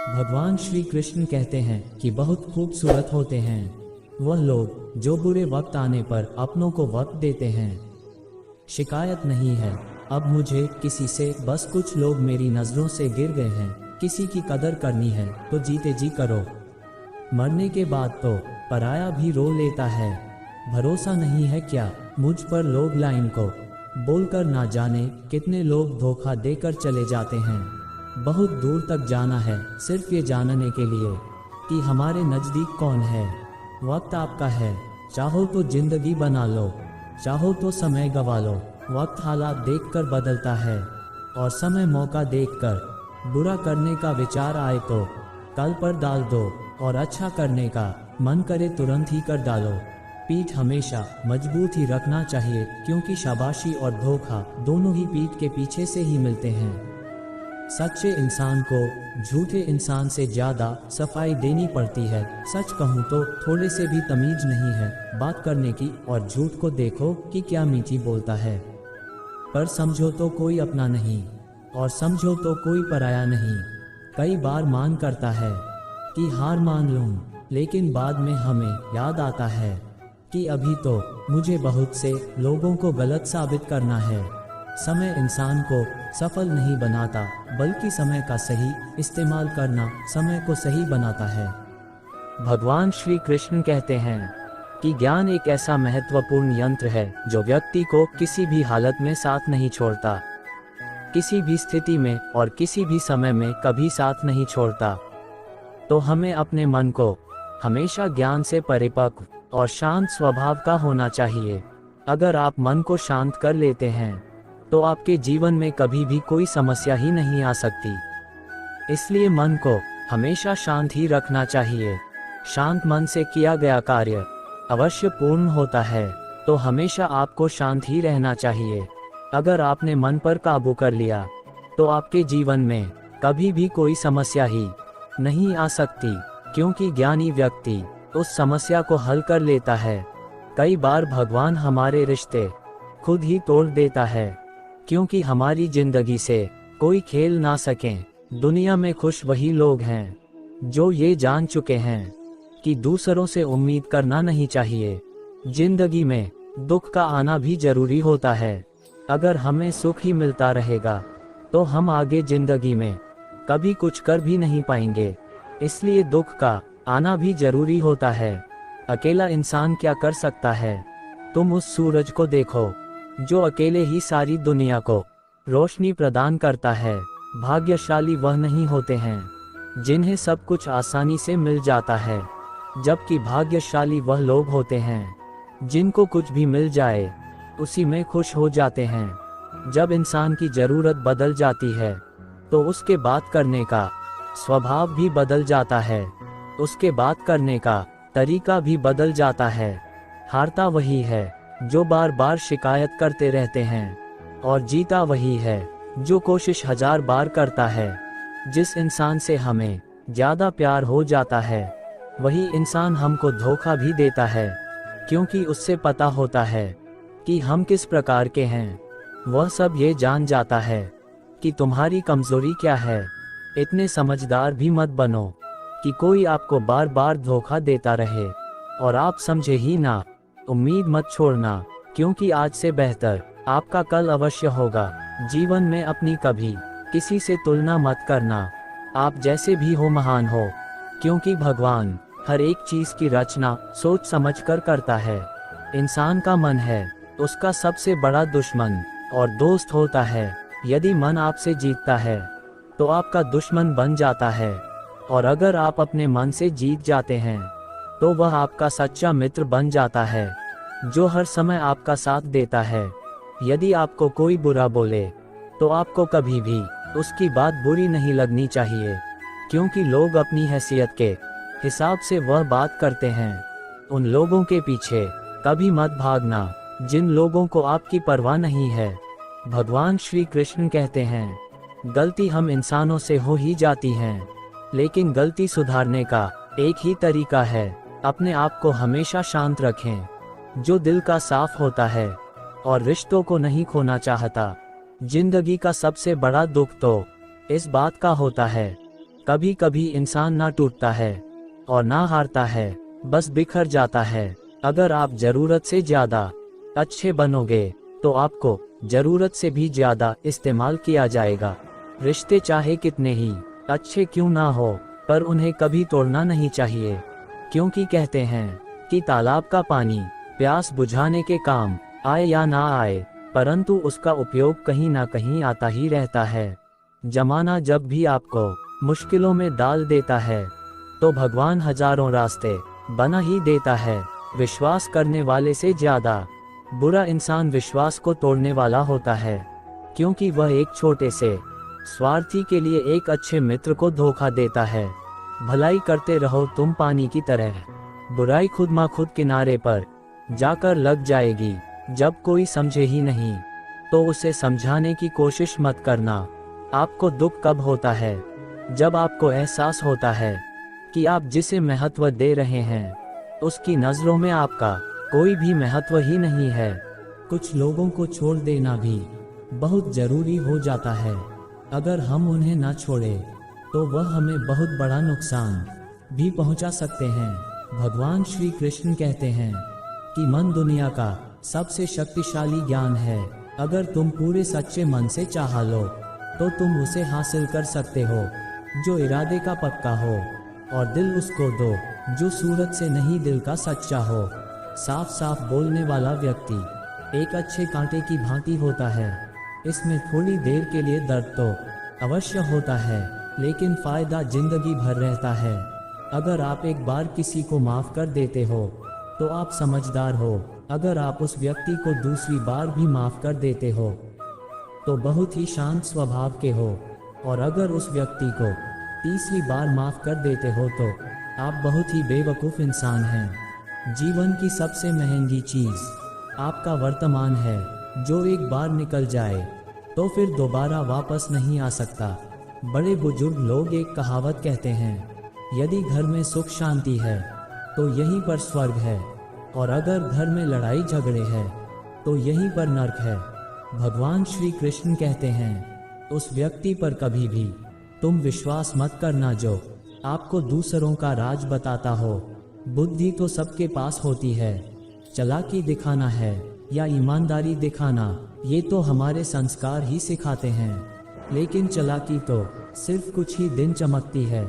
भगवान श्री कृष्ण कहते हैं कि बहुत खूबसूरत होते हैं वह लोग जो बुरे वक्त आने पर अपनों को वक्त देते हैं। शिकायत नहीं है अब मुझे किसी से, बस कुछ लोग मेरी नज़रों से गिर गए हैं। किसी की कदर करनी है तो जीते जी करो, मरने के बाद तो पराया भी रो लेता है। भरोसा नहीं है क्या मुझ पर लोग लाइन को बोलकर, ना जाने कितने लोग धोखा देकर चले जाते हैं। बहुत दूर तक जाना है सिर्फ ये जानने के लिए कि हमारे नज़दीक कौन है। वक्त आपका है, चाहो तो जिंदगी बना लो, चाहो तो समय गंवा लो। वक्त हालात देखकर बदलता है और समय मौका देखकर बुरा करने का विचार आए तो कल पर डाल दो, और अच्छा करने का मन करे तुरंत ही कर डालो। पीठ हमेशा मजबूत ही रखना चाहिए, क्योंकि शाबाशी और धोखा दोनों ही पीठ के पीछे से ही मिलते हैं। सच्चे इंसान को झूठे इंसान से ज़्यादा सफाई देनी पड़ती है। सच कहूँ तो थोड़े से भी तमीज नहीं है बात करने की, और झूठ को देखो कि क्या मीठी बोलता है। पर समझो तो कोई अपना नहीं, और समझो तो कोई पराया नहीं। कई बार मान करता है कि हार मान लूं, लेकिन बाद में हमें याद आता है कि अभी तो मुझे बहुत से लोगों को गलत साबित करना है। समय इंसान को सफल नहीं बनाता, बल्कि समय का सही इस्तेमाल करना समय को सही बनाता है। भगवान श्री कृष्ण कहते हैं कि ज्ञान एक ऐसा महत्वपूर्ण यंत्र है जो व्यक्ति को किसी भी हालत में साथ नहीं छोड़ता, किसी भी स्थिति में और किसी भी समय में कभी साथ नहीं छोड़ता। तो हमें अपने मन को हमेशा ज्ञान से परिपक्व और शांत स्वभाव का होना चाहिए। अगर आप मन को शांत कर लेते हैं तो आपके जीवन में कभी भी कोई समस्या ही नहीं आ सकती। इसलिए मन को हमेशा शांत ही रखना चाहिए। शांत मन से किया गया कार्य अवश्य पूर्ण होता है, तो हमेशा आपको शांत ही रहना चाहिए। अगर आपने मन पर काबू कर लिया तो आपके जीवन में कभी भी कोई समस्या ही नहीं आ सकती, क्योंकि ज्ञानी व्यक्ति उस समस्या को हल कर लेता है। कई बार भगवान हमारे रिश्ते खुद ही तोड़ देता है, क्योंकि हमारी जिंदगी से कोई खेल ना सकें। दुनिया में खुश वही लोग हैं जो ये जान चुके हैं कि दूसरों से उम्मीद करना नहीं चाहिए। जिंदगी में दुख का आना भी जरूरी होता है। अगर हमें सुख ही मिलता रहेगा तो हम आगे जिंदगी में कभी कुछ कर भी नहीं पाएंगे। इसलिए दुख का आना भी जरूरी होता है। अकेला इंसान क्या कर सकता है? तुम उस सूरज को देखो जो अकेले ही सारी दुनिया को रोशनी प्रदान करता है। भाग्यशाली वह नहीं होते हैं जिन्हें सब कुछ आसानी से मिल जाता है, जबकि भाग्यशाली वह लोग होते हैं जिनको कुछ भी मिल जाए उसी में खुश हो जाते हैं। जब इंसान की ज़रूरत बदल जाती है तो उसके बात करने का स्वभाव भी बदल जाता है, उसके बात करने का तरीका भी बदल जाता है। हारता वही है जो बार बार शिकायत करते रहते हैं, और जीता वही है जो कोशिश 1000 बार करता है। जिस इंसान से हमें ज़्यादा प्यार हो जाता है वही इंसान हमको धोखा भी देता है, क्योंकि उससे पता होता है कि हम किस प्रकार के हैं। वह सब ये जान जाता है कि तुम्हारी कमजोरी क्या है। इतने समझदार भी मत बनो कि कोई आपको बार बार धोखा देता रहे और आप समझे ही ना। उम्मीद मत छोड़ना, क्योंकि आज से बेहतर आपका कल अवश्य होगा। जीवन में अपनी कभी किसी से तुलना मत करना। आप जैसे भी हो महान हो, क्योंकि भगवान हर एक चीज की रचना सोच समझकर करता है। इंसान का मन है उसका सबसे बड़ा दुश्मन और दोस्त होता है। यदि मन आपसे जीतता है तो आपका दुश्मन बन जाता है, और अगर आप अपने मन से जीत जाते हैं तो वह आपका सच्चा मित्र बन जाता है, जो हर समय आपका साथ देता है। यदि आपको कोई बुरा बोले तो आपको कभी भी उसकी बात बुरी नहीं लगनी चाहिए, क्योंकि लोग अपनी हैसियत के हिसाब से वह बात करते हैं। उन लोगों के पीछे कभी मत भागना जिन लोगों को आपकी परवाह नहीं है। भगवान श्री कृष्ण कहते हैं, गलती हम इंसानों से हो ही जाती हैं, लेकिन गलती सुधारने का एक ही तरीका है, अपने आप को हमेशा शांत रखें। जो दिल का साफ होता है और रिश्तों को नहीं खोना चाहता, जिंदगी का सबसे बड़ा दुख तो इस बात का होता है कभी कभी इंसान ना टूटता है और ना हारता है, बस बिखर जाता है। अगर आप जरूरत से ज्यादा अच्छे बनोगे तो आपको जरूरत से भी ज्यादा इस्तेमाल किया जाएगा। रिश्ते चाहे कितने ही अच्छे क्यों ना हो, पर उन्हें कभी तोड़ना नहीं चाहिए, क्योंकि कहते हैं कि तालाब का पानी प्यास बुझाने के काम आए या ना आए, परंतु उसका उपयोग कहीं ना कहीं आता ही रहता है। जमाना जब भी आपको मुश्किलों में डाल देता है तो भगवान हजारों रास्ते बना ही देता है। विश्वास करने वाले से ज्यादा बुरा इंसान विश्वास को तोड़ने वाला होता है, क्योंकि वह एक छोटे से स्वार्थी के लिए एक अच्छे मित्र को धोखा देता है। भलाई करते रहो तुम पानी की तरह, बुराई खुद मा खुद किनारे पर जाकर लग जाएगी। जब कोई समझे ही नहीं तो उसे समझाने की कोशिश मत करना। आपको दुख कब होता है? जब आपको एहसास होता है कि आप जिसे महत्व दे रहे हैं उसकी नज़रों में आपका कोई भी महत्व ही नहीं है। कुछ लोगों को छोड़ देना भी बहुत जरूरी हो जाता है। अगर हम उन्हें ना छोड़े तो वह हमें बहुत बड़ा नुकसान भी पहुंचा सकते हैं। भगवान श्री कृष्ण कहते हैं कि मन दुनिया का सबसे शक्तिशाली ज्ञान है। अगर तुम पूरे सच्चे मन से चाह लो तो तुम उसे हासिल कर सकते हो। जो इरादे का पक्का हो और दिल उसको दो जो सूरत से नहीं दिल का सच्चा हो। साफ साफ बोलने वाला व्यक्ति एक अच्छे कांटे की भांति होता है। इसमें थोड़ी देर के लिए दर्द तो अवश्य होता है, लेकिन फायदा जिंदगी भर रहता है। अगर आप एक बार किसी को माफ कर देते हो तो आप समझदार हो। अगर आप उस व्यक्ति को दूसरी बार भी माफ कर देते हो तो बहुत ही शांत स्वभाव के हो। और अगर उस व्यक्ति को तीसरी बार माफ कर देते हो तो आप बहुत ही बेवकूफ़ इंसान हैं। जीवन की सबसे महंगी चीज़ आपका वर्तमान है, जो एक बार निकल जाए तो फिर दोबारा वापस नहीं आ सकता। बड़े बुजुर्ग लोग एक कहावत कहते हैं, यदि घर में सुख शांति है तो यहीं पर स्वर्ग है, और अगर घर में लड़ाई झगड़े हैं तो यहीं पर नर्क है। भगवान श्री कृष्ण कहते हैं, उस व्यक्ति पर कभी भी तुम विश्वास मत करना जो आपको दूसरों का राज बताता हो। बुद्धि तो सबके पास होती है, चालाकी दिखाना है या ईमानदारी दिखाना ये तो हमारे संस्कार ही सिखाते हैं। लेकिन चालाकी तो सिर्फ कुछ ही दिन चमकती है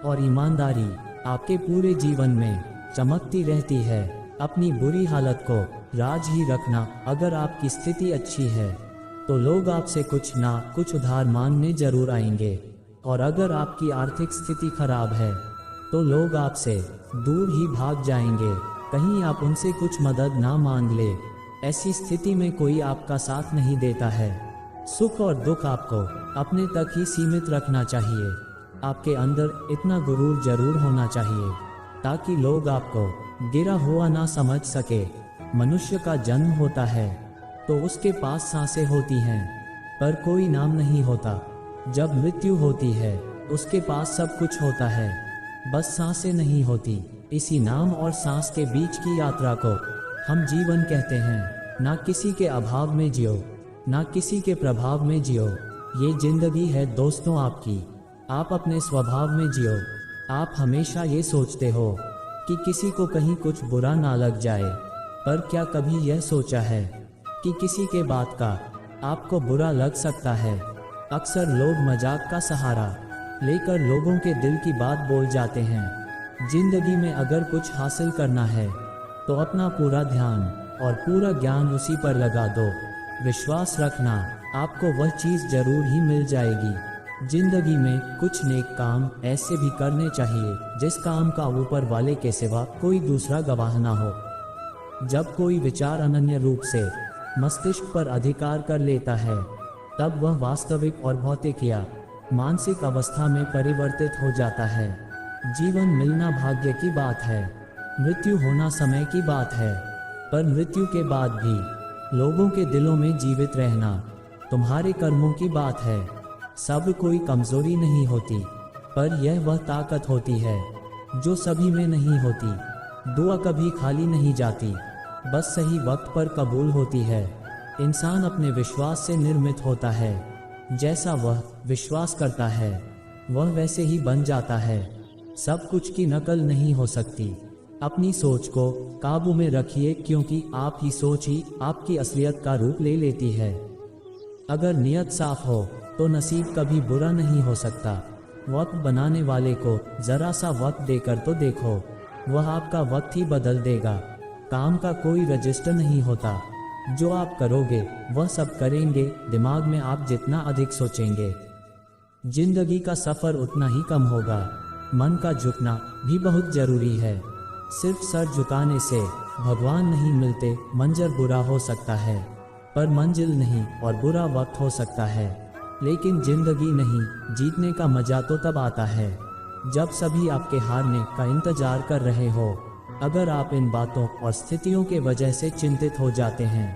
और ईमानदारी आपके पूरे जीवन में चमकती रहती है। अपनी बुरी हालत को राज ही रखना। अगर आपकी स्थिति अच्छी है तो लोग आपसे कुछ ना कुछ उधार मांगने जरूर आएंगे, और अगर आपकी आर्थिक स्थिति खराब है तो लोग आपसे दूर ही भाग जाएंगे, कहीं आप उनसे कुछ मदद ना मांग ले। ऐसी स्थिति में कोई आपका साथ नहीं देता है। सुख और दुख आपको अपने तक ही सीमित रखना चाहिए। आपके अंदर इतना गुरूर जरूर होना चाहिए ताकि लोग आपको गिरा हुआ ना समझ सके। मनुष्य का जन्म होता है तो उसके पास सांसें होती हैं, पर कोई नाम नहीं होता। जब मृत्यु होती है उसके पास सब कुछ होता है, बस सांसें नहीं होती। इसी नाम और सांस के बीच की यात्रा को हम जीवन कहते हैं। ना किसी के अभाव में जियो, ना किसी के प्रभाव में जियो। ये जिंदगी है दोस्तों आपकी, आप अपने स्वभाव में जियो। आप हमेशा ये सोचते हो कि किसी को कहीं कुछ बुरा ना लग जाए, पर क्या कभी यह सोचा है कि किसी के बात का आपको बुरा लग सकता है? अक्सर लोग मजाक का सहारा लेकर लोगों के दिल की बात बोल जाते हैं। जिंदगी में अगर कुछ हासिल करना है तो अपना पूरा ध्यान और पूरा ज्ञान उसी पर लगा दो। विश्वास रखना, आपको वह चीज़ जरूर ही मिल जाएगी। जिंदगी में कुछ नेक काम ऐसे भी करने चाहिए जिस काम का ऊपर वाले के सिवा कोई दूसरा गवाह ना हो। जब कोई विचार अनन्य रूप से मस्तिष्क पर अधिकार कर लेता है तब वह वास्तविक और भौतिक या मानसिक अवस्था में परिवर्तित हो जाता है। जीवन मिलना भाग्य की बात है, मृत्यु होना समय की बात है, पर मृत्यु के बाद भी लोगों के दिलों में जीवित रहना तुम्हारे कर्मों की बात है। सब कोई कमजोरी नहीं होती, पर यह वह ताकत होती है जो सभी में नहीं होती। दुआ कभी खाली नहीं जाती, बस सही वक्त पर कबूल होती है। इंसान अपने विश्वास से निर्मित होता है, जैसा वह विश्वास करता है वह वैसे ही बन जाता है। सब कुछ की नकल नहीं हो सकती। अपनी सोच को काबू में रखिए, क्योंकि आप ही सोच ही आपकी असलियत का रूप ले लेती है। अगर नियत साफ हो तो नसीब कभी बुरा नहीं हो सकता। वक्त बनाने वाले को जरा सा वक्त देकर तो देखो, वह आपका वक्त ही बदल देगा। काम का कोई रजिस्टर नहीं होता। जो आप करोगे वह सब करेंगे। दिमाग में आप जितना अधिक सोचेंगे, जिंदगी का सफर उतना ही कम होगा। मन का झुकना भी बहुत जरूरी है। सिर्फ सर झुकाने से भगवान नहीं मिलते। मंजर बुरा हो सकता है पर मंजिल नहीं, और बुरा वक्त हो सकता है लेकिन जिंदगी नहीं। जीतने का मजा तो तब आता है जब सभी आपके हारने का इंतजार कर रहे हो। अगर आप इन बातों और स्थितियों के वजह से चिंतित हो जाते हैं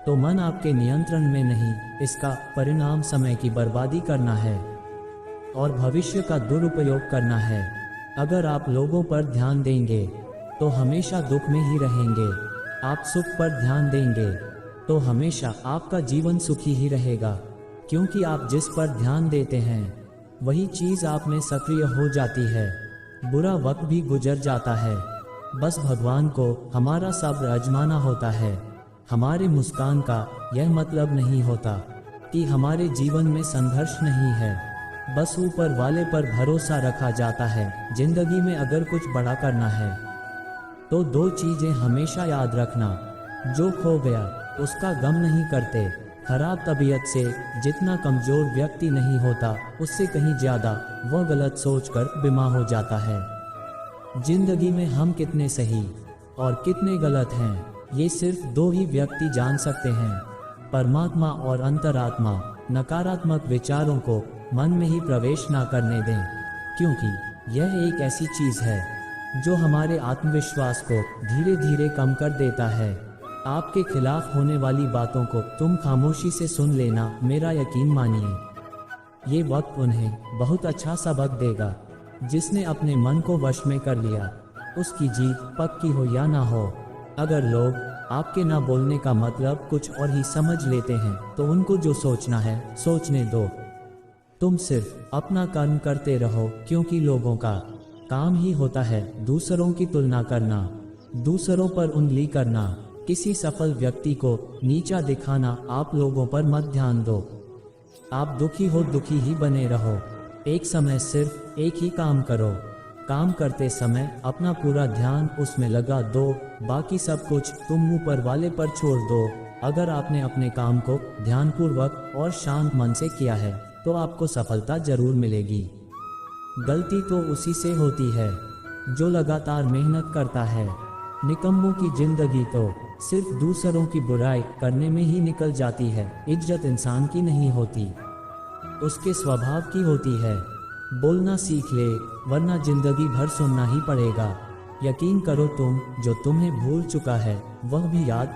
तो मन आपके नियंत्रण में नहीं, इसका परिणाम समय की बर्बादी करना है और भविष्य का दुरुपयोग करना है। अगर आप लोगों पर ध्यान देंगे तो हमेशा दुख में ही रहेंगे। आप सुख पर ध्यान देंगे तो हमेशा आपका जीवन सुखी ही रहेगा, क्योंकि आप जिस पर ध्यान देते हैं वही चीज आप में सक्रिय हो जाती है। बुरा वक्त भी गुजर जाता है, बस भगवान को हमारा सब्र आजमाना होता है। हमारे मुस्कान का यह मतलब नहीं होता कि हमारे जीवन में संघर्ष नहीं है, बस ऊपर वाले पर भरोसा रखा जाता है। जिंदगी में अगर कुछ बड़ा करना है तो दो चीजें हमेशा याद रखना। जो खो गया उसका गम नहीं करते। खराब तबीयत से जितना कमजोर व्यक्ति नहीं होता, उससे कहीं ज्यादा वह गलत सोचकर बीमार हो जाता है। जिंदगी में हम कितने सही और कितने गलत हैं, ये सिर्फ दो ही व्यक्ति जान सकते हैं, परमात्मा और अंतरात्मा। नकारात्मक विचारों को मन में ही प्रवेश ना करने दें, क्योंकि यह एक ऐसी चीज है जो हमारे आत्मविश्वास को धीरे धीरे कम कर देता है। आपके खिलाफ होने वाली बातों को तुम खामोशी से सुन लेना, मेरा यकीन मानिए। ये वक्त उन्हें बहुत अच्छा सबक देगा। जिसने अपने मन को वश में कर लिया उसकी जीत पक्की हो या ना हो। अगर लोग आपके ना बोलने का मतलब कुछ और ही समझ लेते हैं तो उनको जो सोचना है सोचने दो। तुम सिर्फ अपना कर्म करते रहो, क्योंकि लोगों का काम ही होता है दूसरों की तुलना करना, दूसरों पर उंगली करना, किसी सफल व्यक्ति को नीचा दिखाना। आप लोगों पर मत ध्यान दो। आप दुखी हो दुखी ही बने रहो। एक समय सिर्फ एक ही काम करो। काम करते समय अपना पूरा ध्यान उसमें लगा दो, बाकी सब कुछ तुम ऊपर वाले पर छोड़ दो। अगर आपने अपने काम को ध्यानपूर्वक और शांत मन से किया है तो आपको सफलता जरूर मिलेगी। गलती तो उसी से होती है जो लगातार मेहनत करता है। निकम्मों की जिंदगी तो सिर्फ दूसरों की बुराई करने में ही निकल जाती है। इज्जत इंसान की नहीं होती, उसके स्वभाव की होती है। बोलना सीख ले, वरना जिंदगी भर सुनना ही पड़ेगा। यकीन करो, तुम जो तुम्हें भूल चुका है वह भी याद